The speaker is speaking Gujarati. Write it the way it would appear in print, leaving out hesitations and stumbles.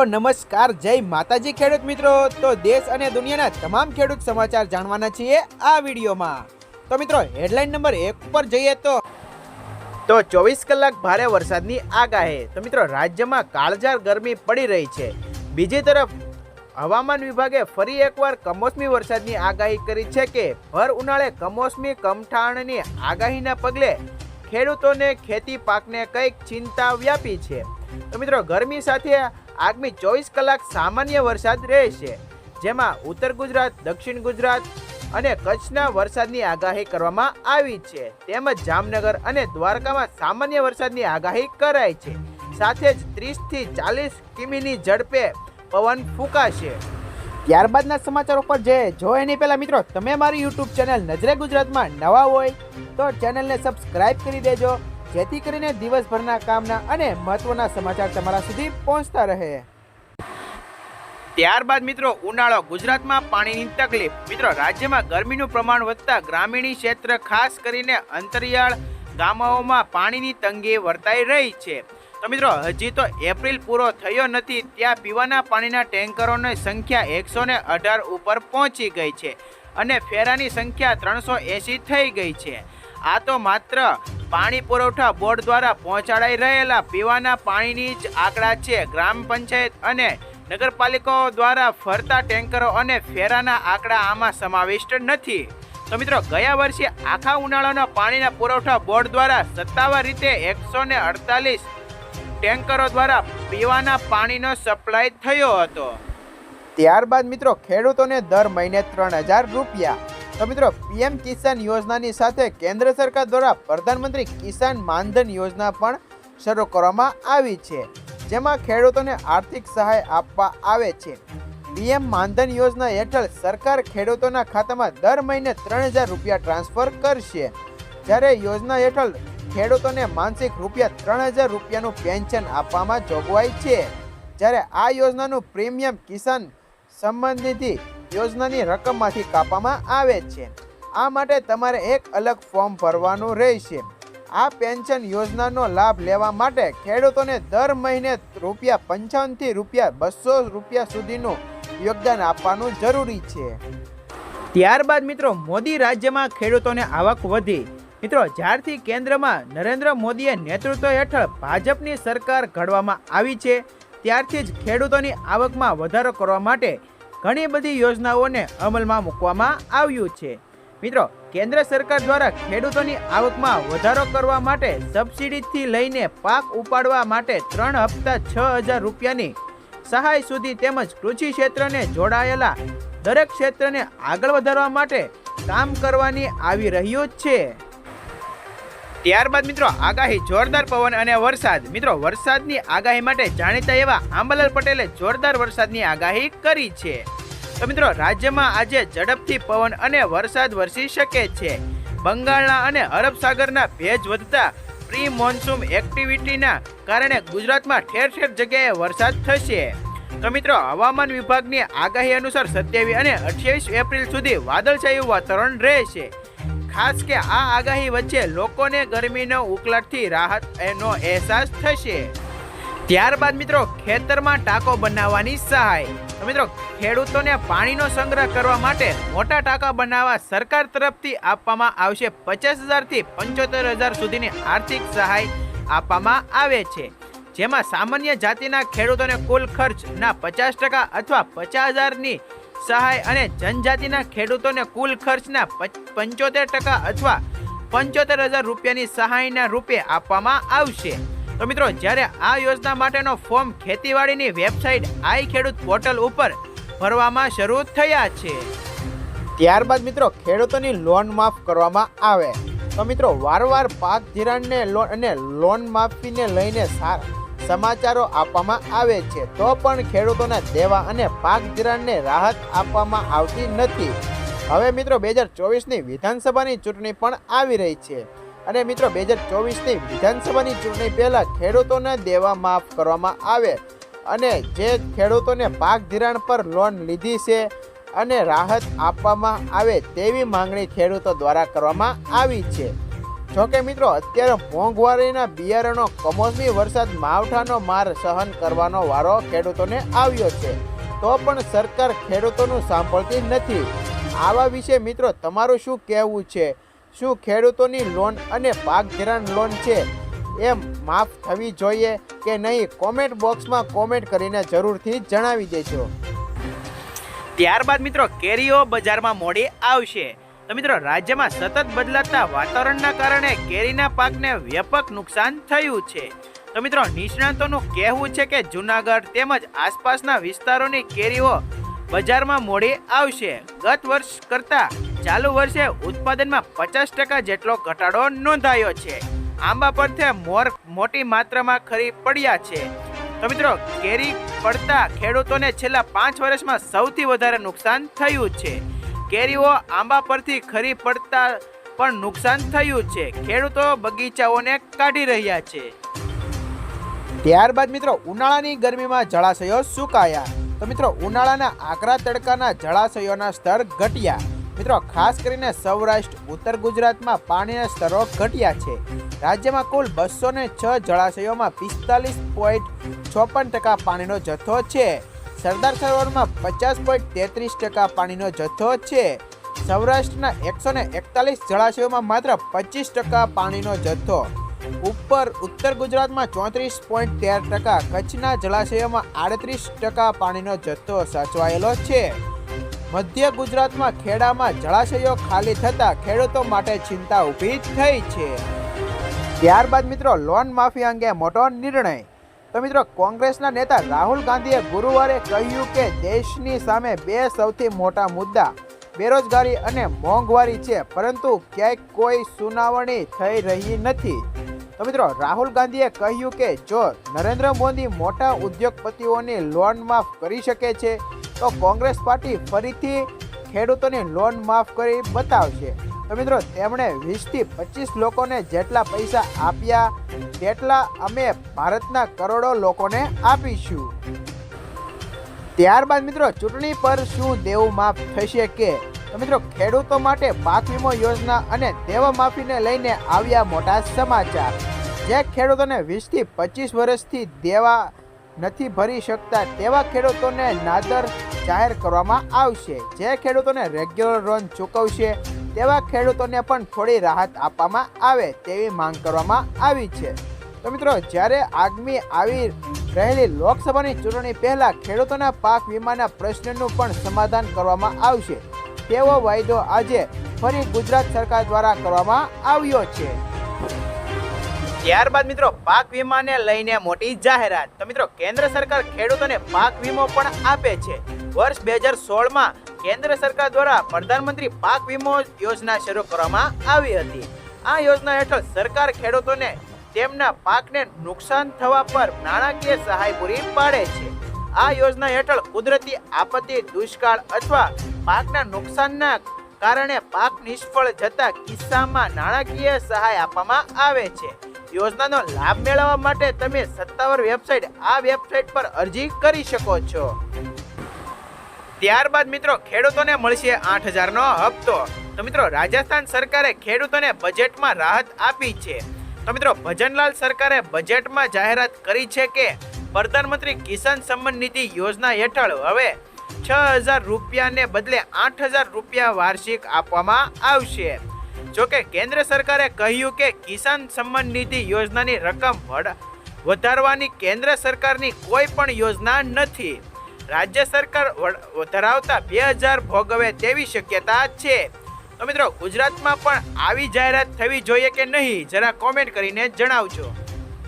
નમસ્કાર, જય માતાજી ખેડૂત મિત્રો। તો દેશ અને દુનિયાના તમામ ખેડૂત સમાચાર જાણવાના છીએ આ વિડીયોમાં। તો મિત્રો હેડલાઇન નંબર 1 ઉપર જઈએ તો 24 કલાક ભારે વરસાદની આગાહી। તો મિત્રો રાજ્યમાં કાળઝાળ ગરમી પડી રહી છે। બીજી તરફ હવામાન વિભાગે ફરી એકવાર કમોસમી વરસાદની આગાહી કરી છે કે ભર ઉનાળે કમોસમી કમઠાણની આગાહીના પગલે ખેડૂતોને ખેતી પાકને કંઈક ચિંતા વ્યાપી છે। તો મિત્રો ગરમી સાથે આગામી 24 કલાક સામાન્ય વરસાદ રહેશે, જેમાં ઉત્તર ગુજરાત, દક્ષિણ ગુજરાત અને કચ્છના વરસાદની આગાહી કરવામાં આવી છે। તેમજ જામનગર અને દ્વારકામાં સામાન્ય વરસાદની આગાહી કરાઈ છે। સાથે જ 30 થી 40 કિમીની ઝડપે પવન ફૂંકાશે। ત્યારબાદના સમાચારો પર જો એની પહેલા મિત્રો તમે મારી યુટ્યુબ ચેનલ નજરે ગુજરાતમાં નવા હોય તો ચેનલને સબસ્ક્રાઇબ કરી દેજો, જેથી કરીને દિવસભરના કામના અને મહત્વના સમાચાર તમારા સુધી પહોંચતા રહે। ત્યારબાદ મિત્રો ઉનાળો, ગુજરાતમાં પાણીની તકલીફ। મિત્રો રાજ્યમાં ગરમીનું પ્રમાણ વધતા ગ્રામીણ ક્ષેત્ર ખાસ કરીને અંતરિયાળ ગામોમાં પાણીની તંગી વર્તાઈ રહી છે। તો મિત્રો હજી તો એપ્રિલ પૂરો થયો નથી, ત્યાં પીવાના પાણીના ટેન્કરોની સંખ્યા 118 ઉપર પહોંચી ગઈ છે અને ફેરાની સંખ્યા 380 થઈ ગઈ છે। આ તો માત્ર પાણી પુરવઠા બોર્ડ દ્વારા પહોંચાડાઈ રહેલા પીવાના પાણીની જ આંકડા છે। ગ્રામ પંચાયત અને નગરપાલિકાઓ દ્વારા ફરતા ટેન્કરો અને ફેરાના આંકડા આમાં સમાવિષ્ટ નથી। તો મિત્રો ગયા વર્ષે આખા ઉનાળાના પાણીના પુરવઠા બોર્ડ દ્વારા સત્તાવાર રીતે 148 ટેન્કરો દ્વારા પીવાના પાણીનો સપ્લાય થયો હતો। ત્યારબાદ મિત્રો ખેડૂતોને દર મહિને 3000 રૂપિયા। તો મિત્રો પીએમ કિસાન યોજનાની સાથે કેન્દ્ર સરકાર દ્વારા પ્રધાનમંત્રી કિસાન માનધન યોજના પણ શરૂ કરવામાં આવી છે, જેમાં ખેડૂતોને આર્થિક સહાય આપવા આવે છે। પીએમ માનધન યોજના હેઠળ સરકાર ખેડૂતોના ખાતામાં દર મહિને 3000 રૂપિયા ટ્રાન્સફર કરશે, જ્યારે યોજના હેઠળ ખેડૂતોને માનસિક રૂપિયા 3000 રૂપિયાનું પેન્શન આપવામાં જોગવાઈ છે, જ્યારે આ યોજનાનું પ્રીમિયમ કિસાન સન્માન નિધિ યોજનાની રકમમાંથી કાપવામાં આવે છે। આ માટે તમારે એક અલગ ફોર્મ ભરવાનું રહેશે। આ પેન્શન યોજનાનો લાભ લેવા માટે ખેડૂતોને દર મહિને ₹55 થી ₹200 સુધીનું યોગદાન આપવાનું જરૂરી છે। ત્યારબાદ મિત્રો મોદી રાજ્યમાં ખેડૂતોને આવક વધી। મિત્રો જ્યારથી કેન્દ્રમાં નરેન્દ્ર મોદીએ નેતૃત્વ હેઠળ ભાજપની સરકાર ઘડવામાં આવી છે, ત્યારથી જ ખેડૂતોની આવકમાં વધારો કરવા માટે ઘણી બધી યોજનાઓને અમલમાં મૂકવામાં આવ્યું છે। મિત્રો કેન્દ્ર સરકાર દ્વારા ખેડૂતોની આવકમાં વધારો કરવા માટે સબસિડીથી લઈને પાક ઉપાડવા માટે 3 હપ્તા 6000 રૂપિયાની સહાય સુધી તેમજ કૃષિ ક્ષેત્રને જોડાયેલા દરેક ક્ષેત્રને આગળ વધારવા માટે કામ કરવાની આવી રહ્યું છે। ત્યારબાદ મિત્રો આગાહી, જોરદાર પવન અને વરસાદ। મિત્રો વરસાદની આગાહી માટે જાણીતા એવા આંબાલાલ પટેલે જોરદાર વરસાદની આગાહી કરી છે। તો મિત્રો રાજ્યમાં આજે ઝડપથી પવન અને વરસાદ વરસી શકે છે। બંગાળના અને અરબ સાગરના ભેજ વધતા પ્રી મોન્સૂન એક્ટિવિટીના કારણે ગુજરાતમાં ઠેર ઠેર જગ્યાએ વરસાદ થશે। તો મિત્રો હવામાન વિભાગની આગાહી અનુસાર 27 અને 28 એપ્રિલ સુધી વાદળછાયું વાતાવરણ રહેશે। ખાસ કે આ આગાહી વચ્ચે લોકોને ગરમીનો ઉકળાટથી રાહતનો અહેસાસ થશે। ત્યારબાદ મિત્રો ખેતરમાં ટાંકો બનાવવાની સહાય। તો મિત્રો ખેડૂતોને પાણીનો સંગ્રહ કરવા માટે મોટા ટાંકા બનાવવા સરકાર તરફથી આપવામાં આવશે 50,000 થી 75,000 સુધીની આર્થિક સહાય આપવામાં આવે છે, જેમાં સામાન્ય જાતિના ખેડૂતોને કુલ ખર્ચના 50% અથવા 50,000ની સહાય અને જનજાતિના ખેડૂતોને કુલ ખર્ચના 75% અથવા 75,000 રૂપિયાની સહાયના રૂપે આપવામાં આવશે। તો મિત્રો જ્યારે આ યોજના માટેનો ફોર્મ ખેતીવાડીની વેબસાઇટ આઈ ખેડૂત પોર્ટલ ઉપર ભરવામાં શરૂ થયા છે। ત્યારબાદ મિત્રો ખેડૂતોની લોન માફ કરવામાં આવે। તો મિત્રો વારવાર પાક ધિરાણને લોન માફીને લઈને સમાચારો આપવામાં આવે છે, તો પણ ખેડૂતોના દેવા અને પાક ધિરાણને રાહત આપવામાં આવતી નથી। હવે મિત્રો 2024ની વિધાનસભાની ચૂંટણી પણ આવી રહી છે અને મિત્રો 2024ની વિધાનસભાની ચૂંટણી પહેલા ખેડૂતોના દેવા માફ કરવામાં આવે અને જે ખેડૂતોને પાક ધિરાણ પર લોન લીધી છે અને રાહત આપવામાં આવે તેવી માંગણી ખેડૂતો દ્વારા કરવામાં આવી છે। જોકે મિત્રો અત્યારે મોંઘવારીના બિયારણો કમોસમી વરસાદ માવઠાનો માર સહન કરવાનો વારો ખેડૂતોને આવ્યો છે, તો પણ સરકાર ખેડૂતોનું સાંભળતી નથી. આવા વિશે મિત્રો તમારું શું કહેવું છે? શું ખેડૂતોની લોન અને પાક ધિરાણ લોન છે એમ માફ થવી જોઈએ કે નહીં? કોમેન્ટ બોક્સમાં કોમેન્ટ કરીને જરૂરથી જણાવી દેજો. ત્યારબાદ મિત્રો કેરીઓ બજારમાં મોડી આવશે. તો મિત્રો રાજ્યમાં સતત બદલાતા વાતાવરણના કારણે કેરીના પાકને વ્યાપક નુકસાન થયું છે. તો મિત્રો નિષ્ણાતોનું કહેવું છે કે જૂનાગઢ તેમજ આસપાસના વિસ્તારોની કેરીઓ બજારમાં મોડી આવશે. ગત વર્ષ કરતાં ચાલુ વર્ષે ઉત્પાદનમાં 50% જેટલો ઘટાડો નોંધાયો છે. આંબા પરથી મોટી માત્રામાં ખરી પડ્યા છે. તો મિત્રો કેરી પડતા ખેડૂતોને છેલ્લા 5 વર્ષમાં સૌથી વધારે નુકસાન થયું છે. કેરીઓ આંબા પરથી ખરી પડતા પણ નુકસાન થયું છે. ખેડૂતો બગીચાઓને કાઢી રહ્યા છે. ત્યારબાદ મિત્રો ઉનાળાની ગરમીમાં જળાશયો સુકાયા. તો મિત્રો ઉનાળાના આકરા તડકાના જળાશયોના સ્તર ઘટ્યા. મિત્રો ખાસ કરીને સૌરાષ્ટ્ર ઉત્તર ગુજરાતમાં પાણીના સ્તરો ઘટ્યા છે. રાજ્યમાં કુલ 206 જળાશયોમાં 45.56% પાણીનો જથ્થો છે. સરદાર સરોવરમાં 50.33% પાણીનો જથ્થો છે. સૌરાષ્ટ્રના 141 જળાશયોમાં માત્ર 25% પાણીનો જથ્થો. ઉત્તર ગુજરાતમાં 34.13%, કચ્છના જળાશયોમાં 38% પાણીનો જથ્થો સાચવાયેલો છે. મધ્ય ગુજરાતમાં ખેડામાં જળાશયો ખાલી થતા ખેડૂતો માટે ચિંતા ઊભી થઈ છે. ત્યારબાદ મિત્રો લોન માફી અંગે મોટો નિર્ણય. તો મિત્રો કોંગ્રેસના નેતા રાહુલ ગાંધીએ ગુરુવારે કહ્યું કે દેશની સામે બે સૌથી મોટા મુદ્દા બેરોજગારી અને મોંઘવારી છે, પરંતુ ક્યાંય કોઈ સુનાવણી થઈ રહી નથી. તો મિત્રો રાહુલ ગાંધીએ કહ્યું કે જો નરેન્દ્ર મોદી મોટા ઉદ્યોગપતિઓની લોન માફ કરી શકે છે તો કોંગ્રેસ પાર્ટી ફરીથી ખેડૂતોની લોન માફ કરી બતાવશે. તો મિત્રો તેમણે 20થી 25 લોકોને જેટલા પૈસા આપ્યા તેટલા અમે ભારતના કરોડો લોકોને આપીશું. ત્યારબાદ મિત્રો ચૂંટણી પર શું દેવું માફ થશે કે? તો મિત્રો ખેડૂતો માટે પાક વીમો યોજના અને દેવા માફીને લઈને આવ્યા મોટા સમાચાર. જે ખેડૂતોને 20થી 25 વર્ષથી દેવા નથી ભરી શકતા તેવા ખેડૂતોને નાદર જાહેર કરવામાં આવશે. જે ખેડૂતોને રેગ્યુલર લોન ચૂકવશે તેવા ખેડૂતોને પણ થોડી રાહત આપવામાં આવે તેવી માંગ કરવામાં આવી છે. તો મિત્રો જ્યારે આગામી આવી રહેલી લોકસભાની ચૂંટણી પહેલા ખેડૂતોના પાક વીમાના પ્રશ્નનું પણ સમાધાન કરવામાં આવશે તેવો વાયદો આજે ફરી ગુજરાત સરકાર દ્વારા કરવામાં આવ્યો છે. ત્યારબાદ મિત્રો પાક વીમાને લઈને મોટી જાહેરાત. તો મિત્રો કેન્દ્ર સરકાર ખેડૂતોને પાક વીમો પણ આપે છે. વર્ષ 2016માં કેન્દ્ર સરકાર દ્વારા પ્રધાનમંત્રી પાક વીમો યોજના શરૂ કરવામાં આવી હતી. આ યોજના હેઠળ સરકાર ખેડૂતોને તેમના પાકને નુકસાન થવા પર નાણાકીય સહાય પૂરી પાડે છે. આ યોજના હેઠળ કુદરતી આપત્તિ, દુષ્કાળ અથવા પાકના નુકસાનના કારણે પાક નિષ્ફળ જતા કિસ્સામાં નાણાકીય સહાય આપવામાં આવે છે. યોજનાનો લાભ મેળવવા માટે તમે સત્તાવાર વેબસાઇટ પર અરજી કરી શકો છો. ત્યારબાદ મિત્રો ખેડૂતોને મળશે 8,000નો હપ્તો. તો મિત્રો રાજસ્થાન સરકારે ખેડૂતોને બજેટમાં રાહત આપી છે. તો મિત્રો ભજનલાલ સરકારે બજેટમાં જાહેરાત કરી છે કે પ્રધાનમંત્રી કિસાન સન્માન નિધિ યોજના હેઠળ હવે 6,000 રૂપિયાને બદલે 8,000 રૂપિયા વાર્ષિક આપવામાં આવશે. જોકે કેન્દ્ર સરકારે કહ્યું કે કિસાન સન્માન નિધિ યોજનાની રકમ વધારવાની કેન્દ્ર સરકારની કોઈ પણ યોજના નથી. રાજ્ય સરકાર ધરાવતા 2,000 ભોગવે તેવી શક્યતા છે. તો મિત્રો ગુજરાતમાં પણ આવી જાહેરાત થવી જોઈએ કે નહીં, જરા કોમેન્ટ કરીને જણાવજો.